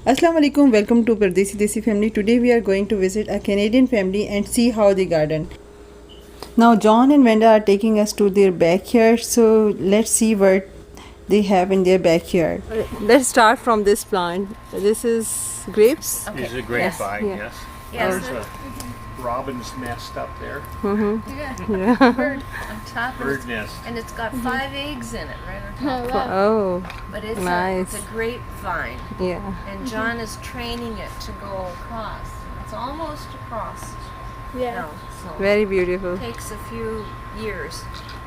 Assalamu alaikum, welcome to Pardesi Desi family. Today we are going to visit a Canadian family and see how they garden. Now John and Wenda are taking us to their backyard, so let's see what they have in their backyard. Let's start from this plant. This is grapes. Okay. These are grapevine, yes. Yes. There's a robin's nest up there. Yeah. Bird on top. Bird nest. And it's got 5 eggs in it right on top. Oh, But it's nice. a grapevine. Yeah. And John is training it to go across. It's almost across. Yeah. No, so Very beautiful. it takes a few years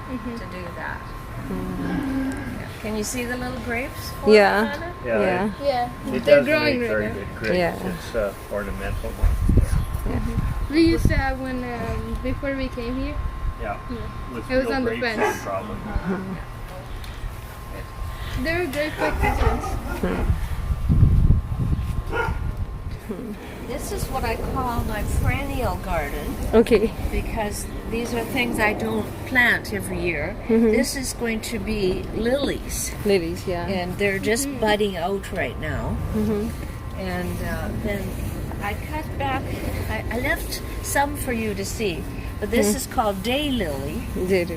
to do that. Yeah. Can you see the little grapes? Yeah. Anna? Yeah. Yeah. It They're does growing make right very now. good grapes. Yeah. It's ornamental one. We used to have one before we came here. Yeah. With It was real on the grapes, fence. no problem. They were great like this ones. This is what I call my perennial garden Okay. because these are things I don't plant every year. This is going to be lilies. Ladies, yeah. And they're just budding out right now. And then I cut back, I left some for you to see, but this is called daylily.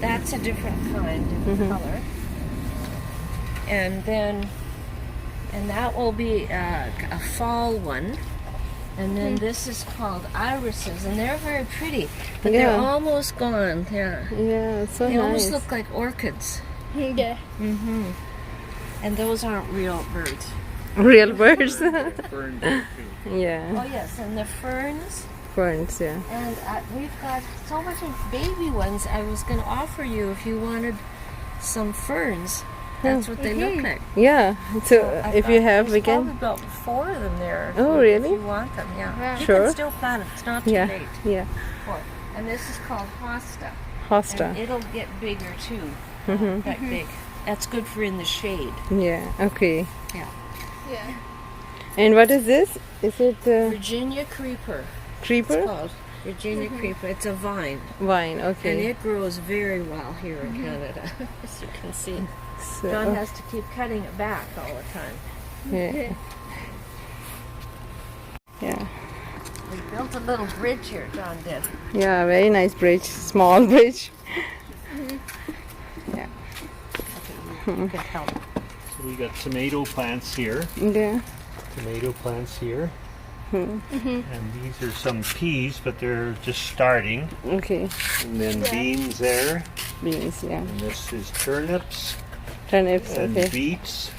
That's a different kind of color. And then, and that will be a fall one. And then this is called irises, and they're very pretty, but they're Yeah. almost gone. Yeah, Yeah, so they nice. almost look like orchids. Yeah. And those aren't real birds. Real birds. Fern too. Yeah. Oh yes, and the ferns. Ferns, yeah. And we've got so much of baby ones. I was going to offer you if you wanted some ferns. That's what they look like. Yeah. So I've if you got- have, we there's can. probably about 4 of them there. Oh, If really? you want them, yeah. Wow. You Sure. can still plant them. It's not too Yeah. late. Yeah. For it. And this is called hosta. Hosta. And it'll get bigger too. That big. That's good for in the shade. Yeah. Okay. Yeah. And what is this? Is it Virginia creeper. It's creeper? called Virginia creeper. It's a vine. Vine. And Okay. it grows very well here in Canada, as you can see. So, John has to keep cutting it back all the time. yeah. Yeah. We built a little bridge here, John did. Yeah. Very nice bridge. Small bridge. Yeah. You can help. So we got tomato plants here. Yeah. Tomato plants here. And these are some peas, but they're just starting. Okay. And then beans there. Beans. Yeah. And this is turnips Turnips. and Okay. beets.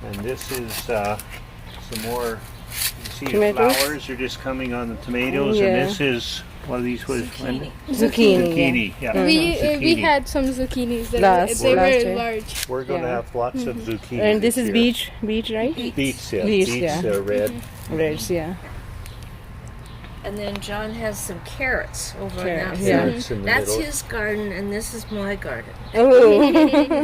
And this is some more. You see the Tomatoes? flowers are just coming on the tomatoes. Yeah. And this is what are these? What is Zucchini. Zucchini. Zucchini. Yeah. We Zucchini. had some zucchinis that Last they were year. large. We're going to Yeah. have lots of zucchini. And this is year. beet, right? Beets, yeah. Beets, Beets yeah. are red. Reds, yeah. And then John has some carrots over on Carrots, that yeah. side. Carrots in the That's middle. his garden, and this is my garden. Oh,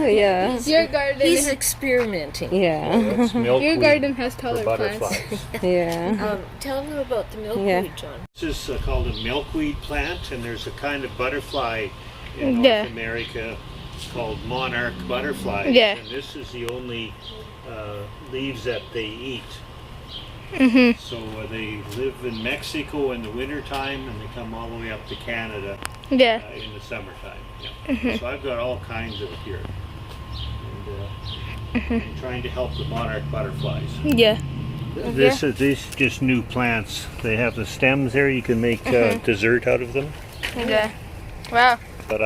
yeah. Your garden. He's experimenting. Yeah. That's Your milkweed garden has for taller plants. butterflies. Yeah. Tell him about the milkweed, Yeah. John. This is called a milkweed plant, and there's a kind of butterfly in North Yeah. America called monarch butterfly. Yeah. And this is the only leaves that they eat. So they live in Mexico in the wintertime, and they come all the way up to Canada Yeah. in the summertime. Yeah. So I've got all kinds of it here. And I'm trying to help the monarch butterflies. Yeah. These are just new plants. They have the stems there. You can make dessert out of them. Yeah. Wow. But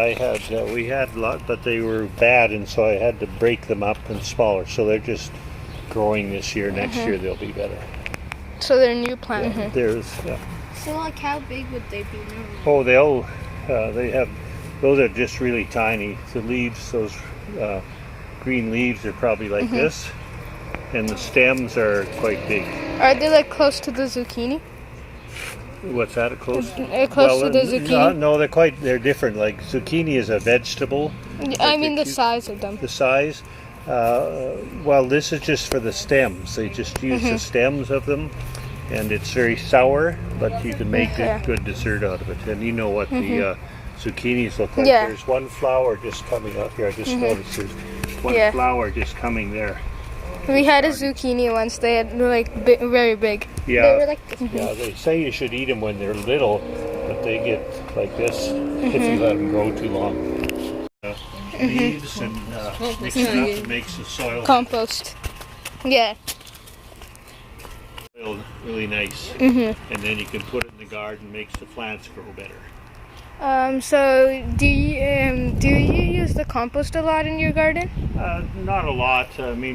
we had a lot, but they were bad, and so I had to break them up and smaller. So they're just growing this year. Next year they'll be better. So they're new plants. There's So like how big would they be? they have those are just really tiny. The leaves, those green leaves, are probably like this, and the stems are quite big. Are they like close to the zucchini? What's that? Close? Close to the zucchini? No, they're different. Like zucchini is a vegetable. I mean the cute- size of them. The size. Well, this is just for the stems. They just use the stems of them, and it's very sour, but you can make a good dessert out of it. And you know what the zucchinis look like. Yeah. There's one flower just coming out here. I just noticed there's one flower just coming there. We had a zucchini once. They had like very big. Yeah. They were like. Yeah, they say you should eat them when they're little, but they get like this if you let them grow too long. Leaves and mix it up and makes the soil Compost. Yeah. really nice. And then you can put it in the garden, makes the plants grow better. So do you use the compost a lot in your garden? Not a lot,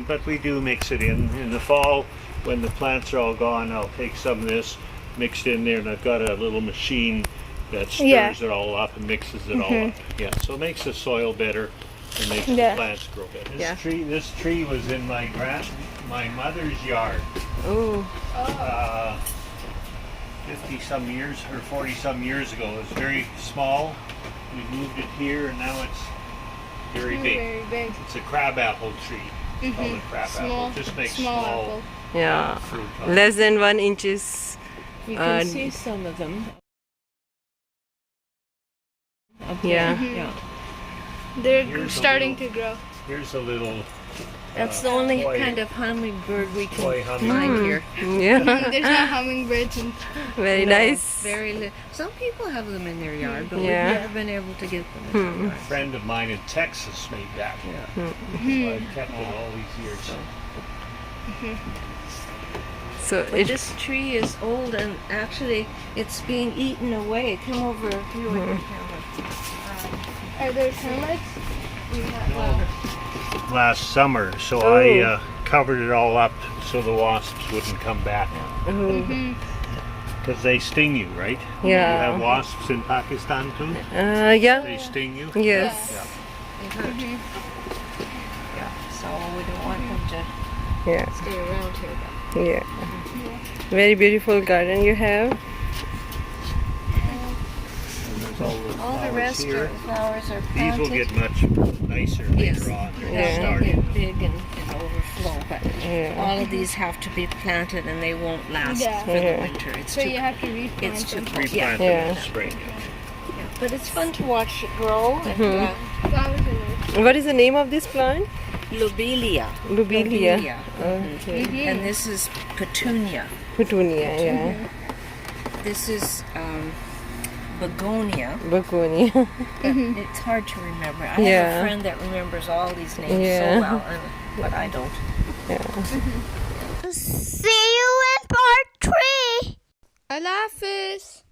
but we do mix it in the fall when the plants are all gone. I'll take some of this, mix it in there, and I've got a little machine that stirs it all up and mixes it all up. Yeah, so it makes the soil better and makes the plants grow better. This tree was in my mother's yard. Oh. 50 some years or 40 some years ago. It was very small. We moved it here and now it's very big. Very big. It's a crabapple tree. It's called a crabapple. It just makes small Yeah. fruit. Less than 1 inches. You can see some of them. Yeah. Yeah. They're starting to grow. Here's a little That's the only toy- kind of hummingbird we toy can find here. Yeah. There's no hummingbirds and Very No, nice. Some people have them in their yard, but Yeah. we've never been able to get them in our yard. A friend of mine in Texas made that. So I've kept it all these years. So But it this tree is old and actually it's being eaten away. Come over here with your camera. are there termites? Last summer, so I covered it all up so the wasps wouldn't come back. Because they sting you, right? You yeah. have wasps in Pakistan too? Yeah. They sting you? Yes. They hurt. Yeah, so we don't want them to Yeah. stay around here. Yeah. Very beautiful garden you have. And there's all All the rest here. of the flowers are These planted. will get much nicer Yes. later on. They're Yeah. just They'll starting. get big and overflow, but Yeah. all of these have to be planted and they won't last Yeah. for the Yeah. winter. It's So too, you have to replant it's too them. cold. Replant Yeah. them in Yeah. the spring. But it's fun to watch it grow. And, Flowers are nice. What is the name of this plant? lobelia. Lobelia. Mhm. Okay. And this is petunia. Petunia, yeah. This is begonia. Begonia. It's hard to remember. I have Yeah. a friend that remembers all these names Yeah. so well, but I don't. See you in part 3. Allah Hafiz.